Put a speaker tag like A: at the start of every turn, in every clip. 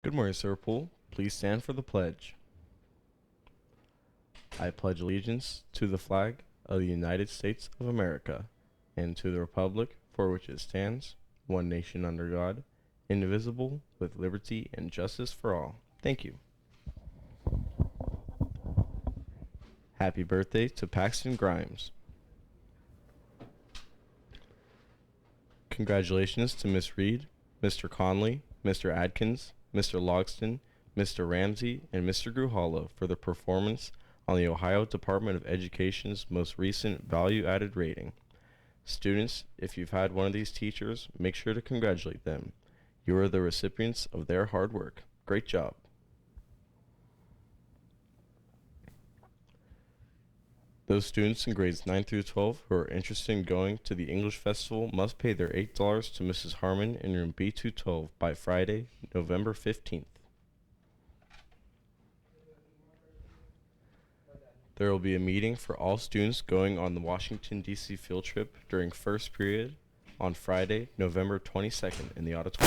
A: Good morning, Sir Poole. Please stand for the pledge. I pledge allegiance to the flag of the United States of America and to the republic for which it stands, one nation under God, indivisible, with liberty and justice for all. Thank you. Happy birthday to Paxton Grimes. Congratulations to Miss Reed, Mr. Conley, Mr. Adkins, Mr. Logston, Mr. Ramsey, and Mr. Gruhalo for their performance on the Ohio Department of Education's most recent value-added rating. Students, if you've had one of these teachers, make sure to congratulate them. You are the recipients of their hard work. Great job. Those students in grades 9 through 12 who are interested in going to the English Festival must pay their $8 to Mrs. Harmon in room B212 by Friday, November 15th. There will be a meeting for all students going on the Washington, D.C. field trip during first period on Friday, November 22nd in the auditorium.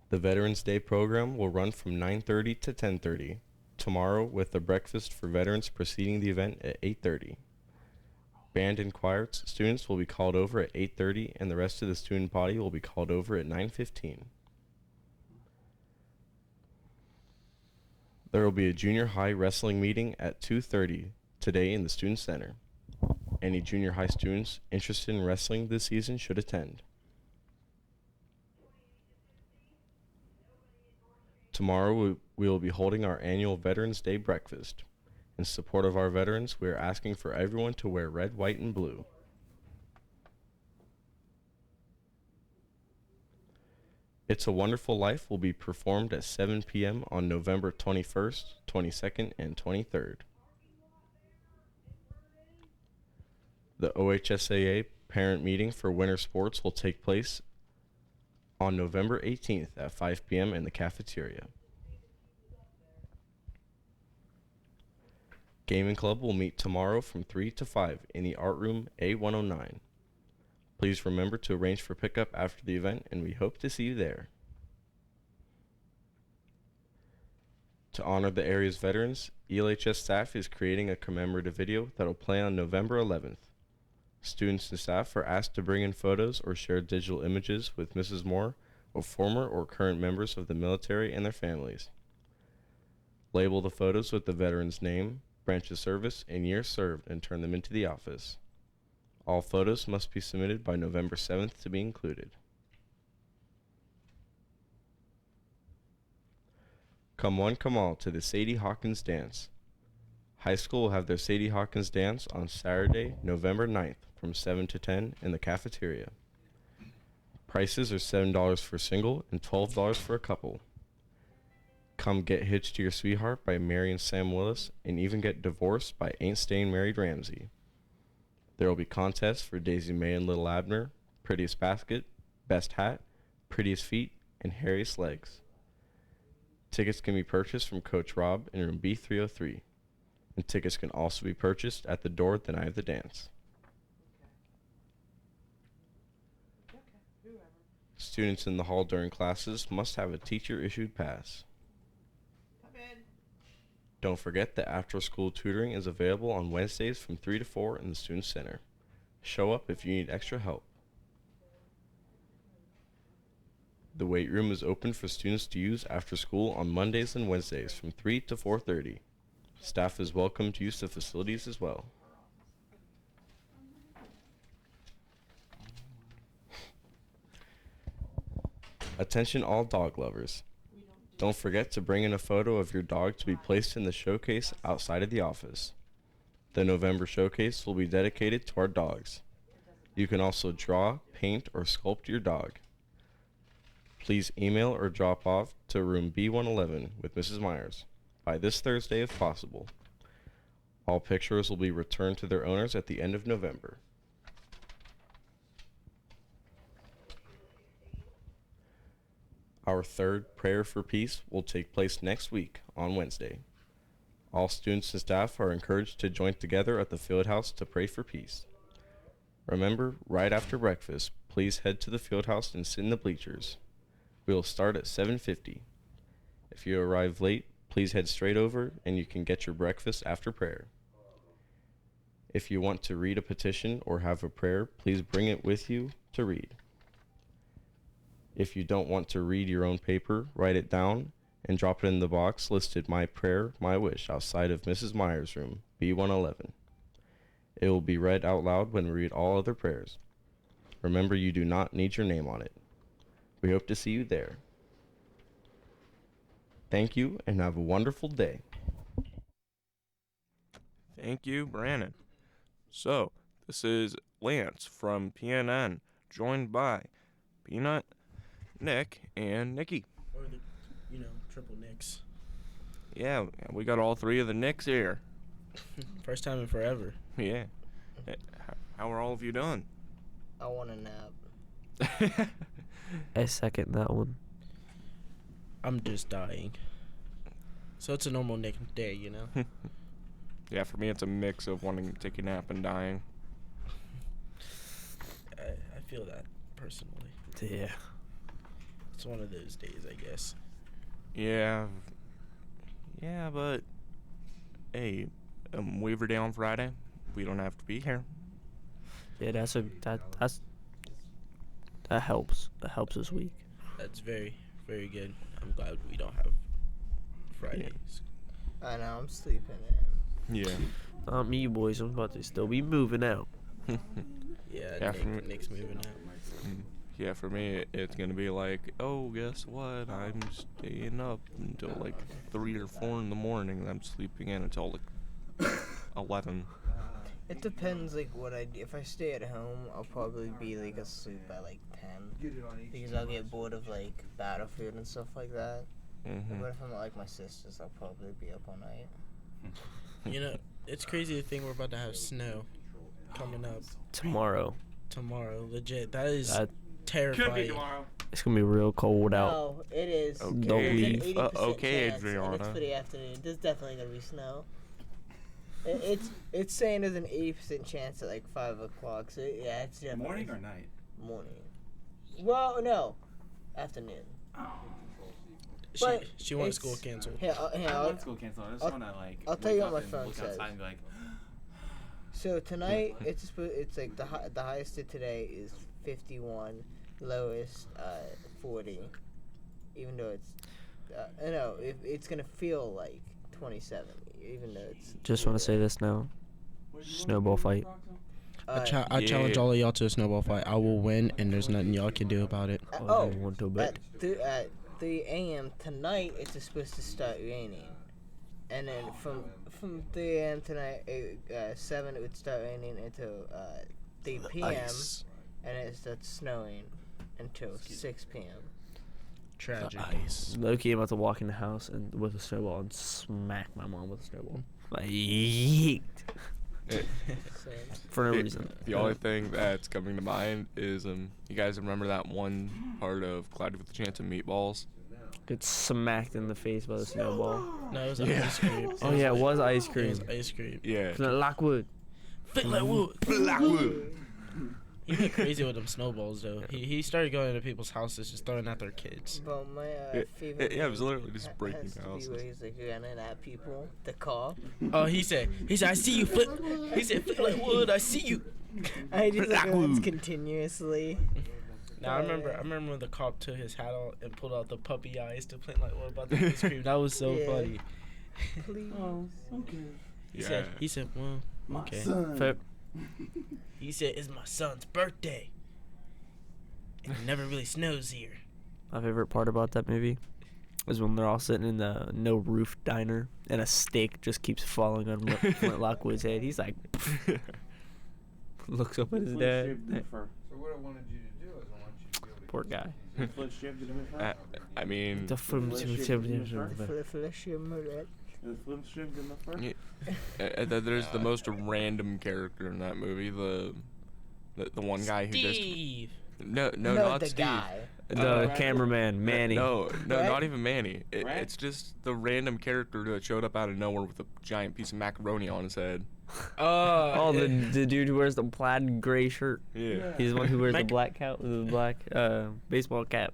A: The Veterans Day program will run from 9:30 to 10:30 tomorrow, with a breakfast for veterans preceding the event at 8:30. Band and choir students will be called over at 8:30, and the rest of the student body will be called over at 9:15. There will be a junior high wrestling meeting at 2:30 today in the Student Center. Any junior high students interested in wrestling this season should attend. Tomorrow we will be holding our annual Veterans Day breakfast. In support of our veterans, we are asking for everyone to wear red, white, and blue. It's a Wonderful Life will be performed at 7 p.m. on November 21st, 22nd, and 23rd. The OHSAA parent meeting for winter sports will take place on November 18th at 5 p.m. in the cafeteria. Gaming Club will meet tomorrow from 3 to 5 in the art room A109. Please remember to arrange for pickup after the event, and we hope to see you there. To honor the area's veterans, ELHS staff is creating a commemorative video that will play on November 11th. Students and staff are asked to bring in photos or share digital images with Mrs. Moore of former or current members of the military and their families. Label the photos with the veteran's name, branch of service, and year served, and turn them into the office. All photos must be submitted by November 7th to be included. Come one, come all to the Sadie Hawkins Dance. High school will have their Sadie Hawkins Dance on Saturday, November 9th from 7 to 10 in the cafeteria. Prices are $7 for single and $12 for a couple. Come Get Hitched to Your Sweetheart by Mary and Sam Willis, and even Get Divorced by Ain't Staying Married Ramsey. There will be contests for Daisy May and Little Abner, Prettiest Basket, Best Hat, Prettiest Feet, and Hairiest Legs. Tickets can be purchased from Coach Rob in room B303, and tickets can also be purchased at the door the night of the dance. Students in the hall during classes must have a teacher-issued pass. Don't forget that after-school tutoring is available on Wednesdays from 3 to 4 in the Student Center. Show up if you need extra help. The weight room is open for students to use after school on Mondays and Wednesdays from 3 to 4:30. Staff is welcome to use the facilities as well. Attention all dog lovers. Don't forget to bring in a photo of your dog to be placed in the showcase outside of the office. The November showcase will be dedicated to our dogs. You can also draw, paint, or sculpt your dog. Please email or drop off to room B111 with Mrs. Myers by this Thursday if possible. All pictures will be returned to their owners at the end of November. Our third Prayer for Peace will take place next week on Wednesday. All students and staff are encouraged to join together at the Fieldhouse to pray for peace. Remember, right after breakfast, please head to the field house and sit in the bleachers. We will start at 7:50. If you arrive late, please head straight over and you can get your breakfast after prayer. If you want to read a petition or have a prayer, please bring it with you to read. If you don't want to read your own paper, write it down and drop it in the box listed My Prayer, My Wish outside of Mrs. Meyer's room, B111. It will be read out loud when we read all other prayers. Remember, you do not need your name on it. We hope to see you there. Thank you and have a wonderful day.
B: Thank you, Brandon. So, this is Lance from PNN, joined by Peanut, Nick, and Nikki.
C: Or the, triple Nicks.
B: Yeah, we got all three of the Nicks here.
C: First time in forever.
B: Yeah. How are all of you doing?
D: I want a nap.
E: I second that one.
C: I'm just dying. So it's a normal Nick day,
B: Yeah, for me it's a mix of wanting to take a nap and dying.
C: I feel that personally.
E: Yeah.
C: It's one of those days, I guess.
B: Yeah, but hey, Weaver Day on Friday. We don't have to be here.
E: Yeah, that helps. That helps this week.
C: That's very, very good. I'm glad we don't have Fridays.
D: I know, I'm sleeping in.
B: Yeah.
E: Not me, boys. I'm about to still be moving out.
C: Yeah, Nick's moving out.
B: Yeah, for me, it's gonna be like, oh, guess what? I'm staying up until like 3 or 4 in the morning, and I'm sleeping in until like 11.
D: It depends, what I do. If I stay at home, I'll probably be, asleep by, 10. Because I'll get bored of, Battlefield and stuff like that.
B: Mm-hmm.
D: But if I'm at, my sister's, I'll probably be up all night.
C: It's crazy to think we're about to have snow coming up.
E: Tomorrow.
C: Tomorrow, legit. That is terrifying.
F: Could be tomorrow.
E: It's gonna be real cold out.
D: No, it is.
B: Okay.
E: Don't leave.
D: It's an 80%
B: Okay,
D: chance, and
B: Adriana.
D: it's for the afternoon. There's definitely going to be snow. It's saying there's an 80% chance at 5 o'clock. So yeah, it's definitely
F: Morning or night?
D: morning. Well, no, afternoon. But
C: She wants
D: it's-
C: school canceled.
D: Here,
F: I want school canceled. I just want to
D: I'll tell
F: wake
D: you what
F: up
D: my
F: and
D: phone
F: look
D: says.
F: outside and be like,
D: So tonight it's the highest of today is 51, lowest 40. Even though it's no, it's gonna feel like 27. Even though it's
E: Just want to say this now. Snowball fight.
C: I challenge all of y'all to a snowball fight. I will win, and there's nothing y'all can do about it.
D: Oh,
E: Want to bet?
D: at 3 a.m. tonight it's supposed to start raining, and then from 3 a.m. tonight 7 it would start raining until 3 p.m.
C: Ice.
D: and it starts snowing until 6 p.m.
C: Tragic.
E: Ice. Loki, I'm about to walk in the house and with a snowball and smack my mom with a snowball. Like, yeet.
D: So,
E: For no reason.
B: The only thing that's coming to mind is you guys remember that one part of Cloudy with a Chance of Meatballs?
E: Get smacked in the face by the snowball.
C: No, it was
B: Yeah.
C: ice cream.
E: Oh yeah, it was ice
C: It
E: cream.
C: was ice cream.
B: Yeah.
E: From Lockwood.
C: Fit like wood.
B: Blackwood.
C: He went crazy with them snowballs though. He started going into people's houses just throwing at their kids.
D: but my
B: Yeah,
D: favorite
B: yeah, it was
D: one
B: literally just breaking
D: has to be
B: houses.
D: where he's running at people the car.
C: Oh, he said, I see you, Flip. He said, Flip like wood, I see you.
D: I just runs continuously.
C: Now I remember when the cop took his hat off and pulled out the puppy eyes to play like what about the ice cream. That was so
D: Yeah.
C: funny.
D: Please.
B: Yeah.
C: He said, well, okay.
E: Fair.
C: He said, it's my son's birthday. And it never really snows here.
E: My favorite part about that movie is when they're all sitting in the no roof diner and a steak just keeps falling on Flint Lockwood's head. He's like, looks up at his dad.
G: So what I wanted you to do is I want you to be able to
E: Poor guy.
B: I mean,
E: The film.
B: there's the most random character in that movie. The one guy who just
C: Steve.
B: no,
D: No,
B: not
D: the
B: Steve.
D: guy.
E: The cameraman, Manny.
B: No,
D: Right?
B: not even Manny.
G: Right?
B: It's just the random character that showed up out of nowhere with a giant piece of macaroni on his head.
E: Oh, the dude who wears the plaid gray shirt.
B: Yeah.
E: He's the one who wears the
C: Mike-
E: black cap, the black baseball cap.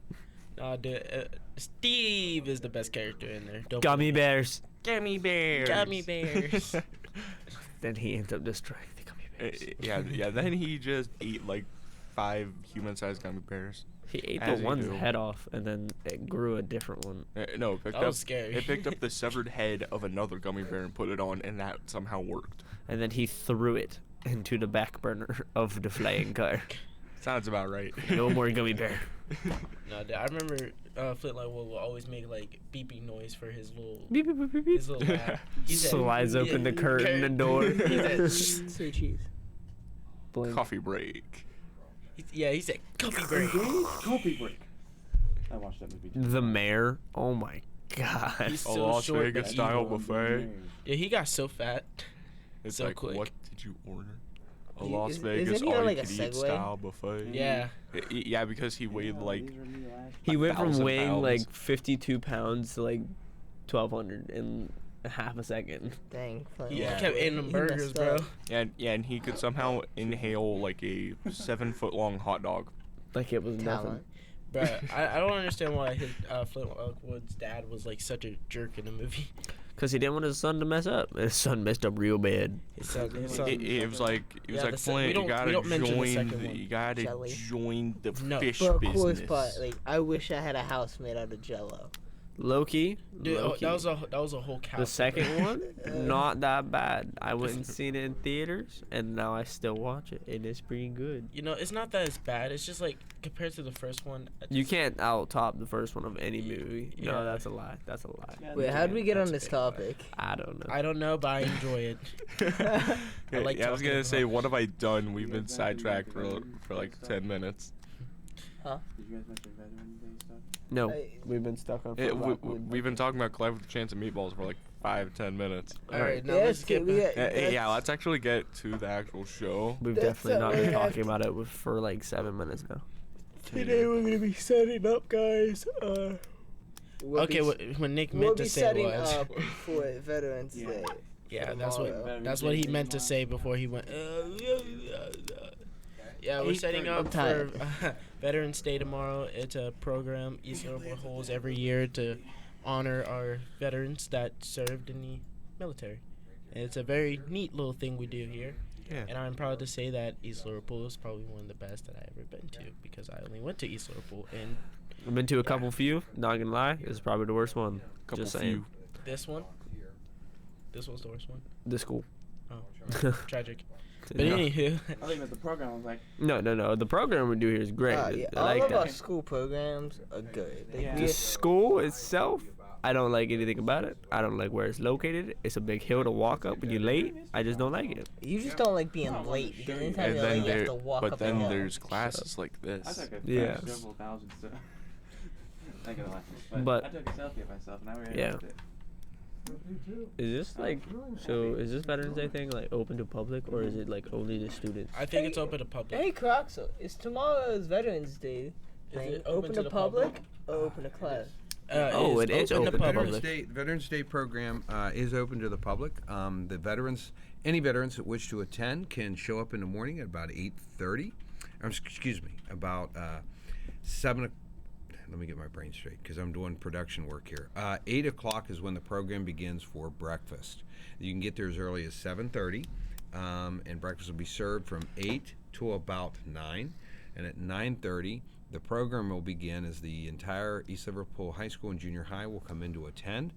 C: Steve is the best character in there. Don't
E: Gummy bears.
B: Gummy bears.
C: Gummy bears.
E: Then he ends up destroying the gummy bears.
B: Yeah. Then he just ate like 5 human-sized gummy bears.
E: He ate
B: As
E: the
B: you
E: one's
B: do.
E: head off, and then it grew a different one.
B: No, it picked
C: That
B: up.
C: was scary.
B: It picked up the severed head of another gummy bear and put it on, and that somehow worked.
E: And then he threw it into the back burner of the flying car.
B: Sounds about right.
E: No more gummy bear.
C: No, I remember Flintlock will always make like beeping noise for his little
E: Beep, beep, beep, beep, beep.
C: his little laugh. He said-
E: Slides open the curtain and door.
C: He said,
D: Sweet cheese.
E: Blink.
B: Coffee break.
C: he said coffee break.
F: Coffee break. I watched that movie too.
E: The mayor. Oh my god.
C: He's
B: A
C: so
B: Las
C: short,
B: Vegas
C: but
B: style
C: evil.
B: buffet.
C: Yeah, he got so fat.
B: It's
C: So
B: like,
C: quick.
B: what did you order? A
D: Is-
B: Las
D: isn't
B: Vegas
D: he on, like, a
B: all-you-can-eat
D: Segway?
B: style buffet.
C: Yeah.
B: Yeah, because he weighed like
E: He went from
B: 1,000
E: weighing
B: pounds.
E: like 52 pounds to like 1,200 in half a second.
D: Dang.
C: He
B: Yeah.
C: kept eating them
D: He
C: burgers,
D: messed
C: bro.
D: up.
B: and he could somehow inhale like a 7-foot-long hot dog.
E: Like it was nothing.
D: Talent.
C: But I don't understand why his Flintlock Wood's dad was like such a jerk in the movie.
E: Because he didn't want his son to mess up. His son messed up real bad.
C: His son,
B: It was like
C: Yeah, the se- we
B: Flint,
C: don't-
B: you gotta
C: we don't mention the
B: join
C: second one.
B: you gotta
D: Jelly.
B: join the
C: No.
B: fish
D: But
B: business.
D: coolest part, like, I wish I had a house made out of Jello.
E: Loki.
C: Dude,
E: Loki.
C: that was a whole cow.
E: The second one, not that bad. I went and seen it in theaters, and now I still watch it, and it's pretty good.
C: You know, it's not that it's bad. It's just like compared to the first one. I
E: You
C: just-
E: can't out top the first one of any movie.
C: Yeah.
E: No, that's a lie. That's a lie.
F: Yeah,
D: Wait, how did we get on
C: That's
D: this
C: a big lie.
D: topic?
E: I don't know.
C: I don't know, but I enjoy it.
B: Yeah,
C: like
B: I was
C: talking
B: gonna
C: about-
B: say, what have I done? We've been sidetracked for like 10 minutes.
F: Did you guys mention Veterans Day stuff?
E: No,
D: I-
E: we've been stuck on.
B: We've been talking about Clive with a Chance of Meatballs for like 5-10 minutes.
C: All right, now
D: Yeah,
C: let's
D: it's
C: get
D: good.
C: back.
B: Yeah, let's actually get to the actual show.
E: We've
D: That's
E: definitely not been
D: alright.
E: talking about it for like 7 minutes now.
D: Today we're gonna be setting up, guys.
C: Okay, when Nick
D: we'll
C: meant
D: be
C: to say
D: setting
C: was,
D: up for Veterans
F: Yeah.
D: Day.
C: yeah,
D: tomorrow.
C: that's what he meant to say before he went. Yeah, we're setting
D: 8:30. I'm
C: up
D: tired.
C: for Veterans Day tomorrow. It's a program East Liverpool holds every year to honor our veterans that served in the military. And it's a very neat little thing we do here.
B: Yeah.
C: And I'm proud to say that East Liverpool is probably one of the best that I've ever been to because I only went to East Liverpool. And
E: I've been to a couple few. Not gonna lie, this is probably the worst one.
B: Couple
E: Just saying.
B: few.
C: this one's the worst one.
E: The school.
C: Oh, tragic. But
E: No.
C: anywho,
F: I think that the program was like,
E: No. The program we do here is great.
D: Yeah,
E: I
D: all
E: like
D: of
E: that.
D: our school programs are good. Like,
F: Yeah.
D: we-
E: The school itself, I don't like anything about it. I don't like where it's located. It's a big hill to walk up when you're late. I just don't like it.
D: you just don't like being late because anytime
B: And
D: you're
B: then
D: late, you have
B: there,
D: to walk
B: but
D: up
B: then
D: a hill.
B: there's classes like
F: I
B: this.
F: took a
E: Yeah.
F: several thousand stuff. I gotta laugh.
E: But-
F: I took a selfie of myself and I really
E: Yeah.
F: liked it.
E: Is this like so? Is this Veterans Day thing like open to public or is it like only the students?
C: I think it's open to public.
D: Hey, Crocs, it's tomorrow's Veterans Day. Thing.
C: it
D: Open to
C: the
D: public or open to class?
E: Oh, it is
C: open
E: open
C: to
E: to
C: public.
E: public.
H: Veterans Day program is open to the public. The veterans, any veterans that wish to attend, can show up in the morning at about 8:30. Excuse me, about 7. Let me get my brain straight because I'm doing production work here. 8 o'clock is when the program begins for breakfast. You can get there as early as 7:30, and breakfast will be served from 8 to about 9. And at 9:30, the program will begin as the entire East Liverpool High School and Junior High will come in to attend.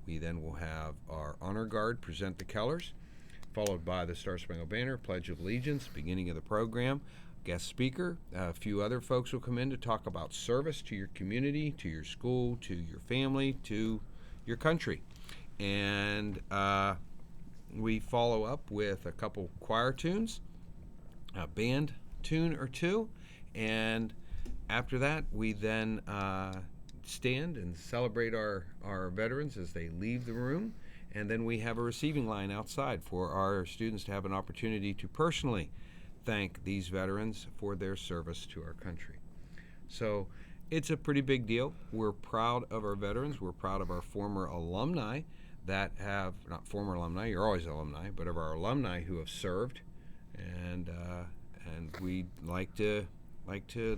H: We then will have our honor guard present the colors, followed by the Star Spangled Banner, Pledge of Allegiance, beginning of the program. Guest speaker, a few other folks will come in to talk about service to your community, to your school, to your family, to your country. And we follow up with a couple choir tunes, a band tune or two, and after that we then stand and celebrate our veterans as they leave the room, and then we have a receiving line outside for our students to have an opportunity to personally thank these veterans for their service to our country. So it's a pretty big deal. We're proud of our veterans. We're proud of our former alumni that have, not former alumni, you're always alumni, but of our alumni who have served, and we'd like to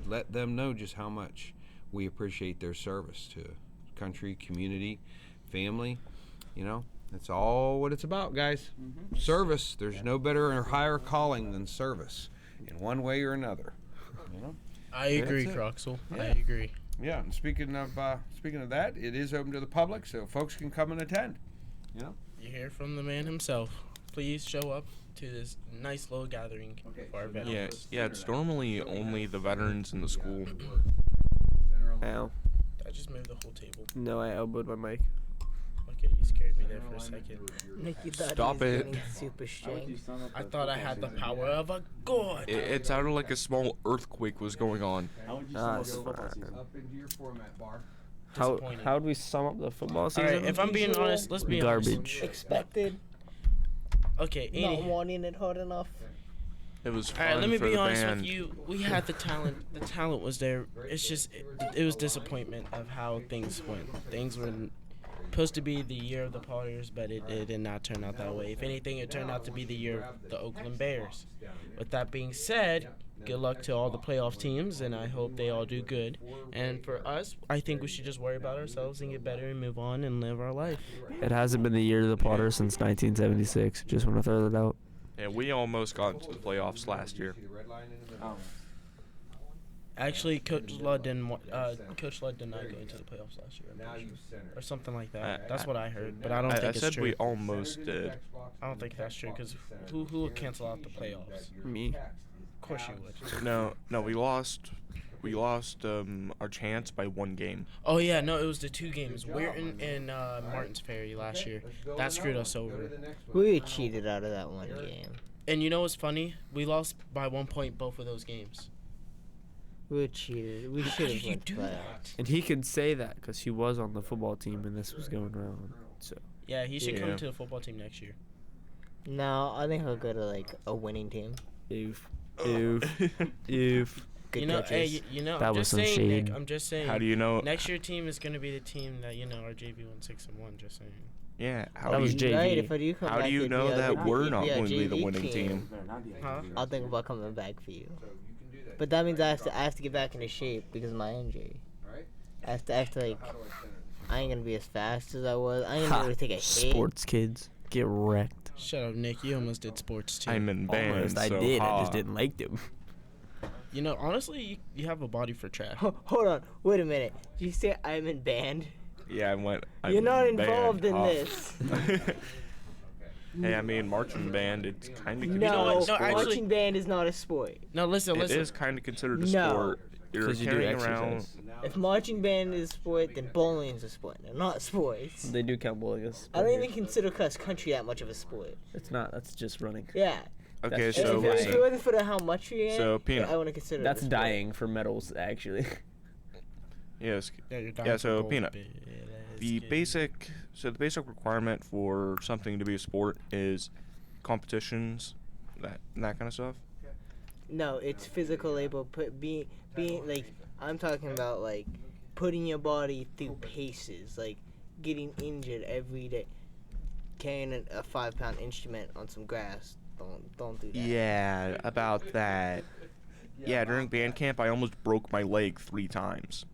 H: let them know just how much we appreciate their service to country, community, family. You know, that's all what it's about, guys. Service. There's no better or higher calling than service, in one way or another. You know.
C: I agree,
H: That's it.
C: Croxel.
H: Yeah.
C: I agree.
H: Yeah, and speaking of that, it is open to the public, so folks can come and attend. You know.
C: You hear from the man himself. Please show up to this nice little gathering for our veterans.
B: Yeah, it's normally only the veterans in the school.
E: Ow.
C: I just moved the whole table.
E: No, I elbowed my mic.
C: Okay, you scared me there for a second.
D: Nikki thought
B: Stop
D: he was
B: it.
D: getting super strength.
C: I thought I had the power of a god.
B: It sounded like a small earthquake was going on.
E: It's fine.
H: Up into your format bar.
C: Disappointing.
E: How would we sum up the football season?
C: Alright, if I'm being honest, let's be honest.
E: Garbage.
D: Expected.
C: Okay,
D: Not wanting it hard enough.
B: It was fun
C: Alright, let me
B: for
C: be
B: the
C: honest
B: band.
C: with you. We had the talent. The talent was there. It's just, it was disappointment of how things went. Things were supposed to be the year of the Potters, but it did not turn out that way. If anything, it turned out to be the year of the Oakland Bears. With that being said, good luck to all the playoff teams, and I hope they all do good. And for us, I think we should just worry about ourselves and get better and move on and live our life.
E: It hasn't been the year of the Potter since 1976. Just want to throw that out.
B: Yeah, we almost got into the playoffs last year.
C: Actually, Coach Ludd did not go into the playoffs last year, or something like that. That's what I heard, but I don't think
B: I
C: it's
B: said
C: true.
B: we almost did.
C: I don't think that's true because who would cancel out the playoffs?
E: Me.
C: Of course you would.
B: No, we lost. We lost our chance by one game.
C: Oh yeah, no, it was the two games, Weirton and Martins Ferry last year. That screwed us over.
D: We were cheated out of that one game.
C: And you know what's funny? We lost by 1 point both of those games.
D: We were cheated. We
C: How
D: should
C: did
D: have
C: you
D: went
C: do
D: playoffs.
C: that?
E: And he could say that because he was on the football team and this was going around. So
C: Yeah, he should
B: Yeah.
C: come to the football team next year.
D: No, I think he'll go to like a winning team.
E: oof.
D: Good
C: you know,
D: coaches.
C: hey, you know,
E: That
C: I'm
E: was
C: just
E: some
C: saying, Nick.
E: shade.
C: I'm just saying.
B: How do you know?
C: Next year team is gonna be the team that our JV won 6-1. Just saying.
B: Yeah.
E: That
B: How do
E: was
B: you?
E: JV.
D: Right, if I do come
B: How do
D: back,
B: you
D: it'd be
B: know
D: a-
B: that
D: it'd be-
B: we're
D: it'd
B: not
D: be a
B: going to be the
D: JV
B: winning team?
C: Huh?
D: I'll think about coming back for you. But that means I have to get back into shape because of my injury. I have to like, I ain't gonna be as fast as I was. I ain't gonna be able to take a hit.
E: Sports kids get wrecked.
C: Shut up, Nick. You almost did sports too.
B: I'm in band.
E: Almost, I
B: so
E: did. I
B: ha.
E: just didn't like them.
C: You know, honestly, you have a body for track.
D: Hold on, wait a minute. Did you say I'm in band?
B: Yeah, I went.
D: You're
B: I'm
D: not
B: in
D: involved
B: band.
D: in
B: Ha.
D: this.
B: Hey, I mean, marching band. It's kind of.
C: know
D: No,
C: what? No, actually-
D: marching band is not a sport.
C: No, listen.
B: It is kind of considered a
D: No.
B: sport. You're
E: 'Cause you do
B: carrying around.
E: exercise.
D: If marching band is a sport, then bowling is a sport. They're not sports.
E: They do count bowling as
D: I don't even consider cross country that much of a sport.
E: It's not. That's just running.
D: Yeah.
B: Okay,
E: That's
B: so
E: just
D: if, if it
B: listen.
D: wasn't for the how much you get,
B: So, Peanut.
D: I wouldn't consider
E: That's
D: it a sport.
E: dying for medals, actually.
B: Yes.
C: Yeah, you're down
B: Yeah,
C: for
B: so,
C: gold,
B: Peanut,
C: bitch.
B: The basic. So the basic requirement for something to be a sport is competitions, that kind of stuff.
D: No, it's physical labor. Being like, I'm talking about like putting your body through paces, like getting injured every day, carrying a 5-pound instrument on some grass. Don't do that.
B: Yeah, about that. Yeah, during band camp, I almost broke my leg 3 times.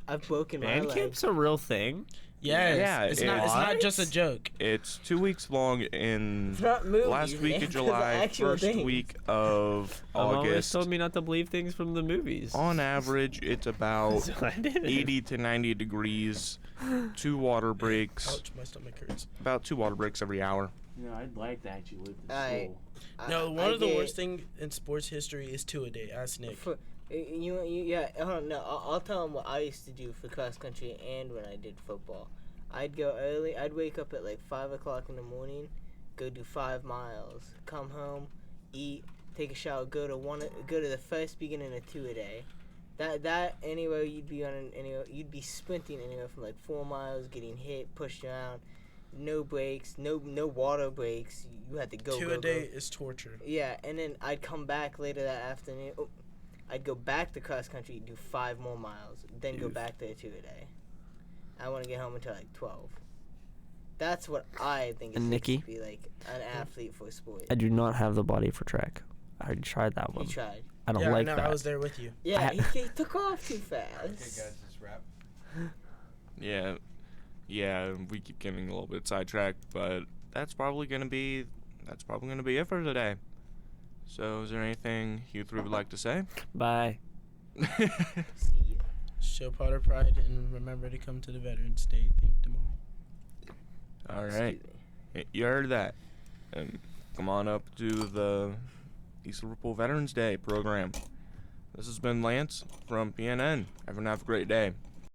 D: I've broken my
E: Band
D: leg.
E: camp's a real thing.
C: Yes,
B: Yeah,
C: it's not just a
E: What?
C: joke.
B: It's 2 weeks long in
D: It's not movies,
B: last week
D: man,
B: of
D: it's
B: July,
D: actual
B: first
D: things.
B: week of
E: Mom always
B: August.
E: told me not to believe things from the movies.
B: On average, it's about
E: So I did it.
B: 80 to 90 degrees, 2 water breaks,
C: Ouch, my stomach hurts.
B: about 2 water breaks every hour.
F: You know, I'd like to actually live this
D: Alright.
F: school.
C: No, one
D: I
C: of the
D: get-
C: worst things in sports history is 2 a day. Ask Nick.
D: Yeah, hold on, no, I'll tell them what I used to do for cross country and when I did football. I'd go early. I'd wake up at like 5 o'clock in the morning, go do 5 miles, come home, eat, take a shower, go to the first beginning of 2 a day. That anywhere you'd be sprinting anywhere from like 4 miles, getting hit, pushed around, no breaks, no water breaks. You had to go.
C: 2
D: go,
C: a day
D: go.
C: is torture.
D: Yeah, and then I'd come back later that afternoon. Oh, I'd go back to cross country, do 5 more miles, then go
E: Oof.
D: back there 2 a day. I want to get home until like 12. That's what I think.
E: And
D: It
E: Nikki?
D: should be like an athlete for sport.
E: I do not have the body for track. I already tried that
D: He
E: one.
D: tried.
E: I don't
C: yeah,
E: like
C: no,
E: that.
C: I was there with you.
D: Yeah,
E: I-
D: he took off too fast.
H: Okay, guys, let's wrap.
B: Yeah, we keep getting a little bit sidetracked, but that's probably gonna be it for today. So, is there anything you three would like to say?
E: Bye.
D: See ya.
C: Show Potter pride and remember to come to the Veterans Day thing tomorrow.
B: All right,
D: Excuse me.
B: you heard that, and come on up to the East Liverpool Veterans Day program. This has been Lance from PNN. Everyone have a great day.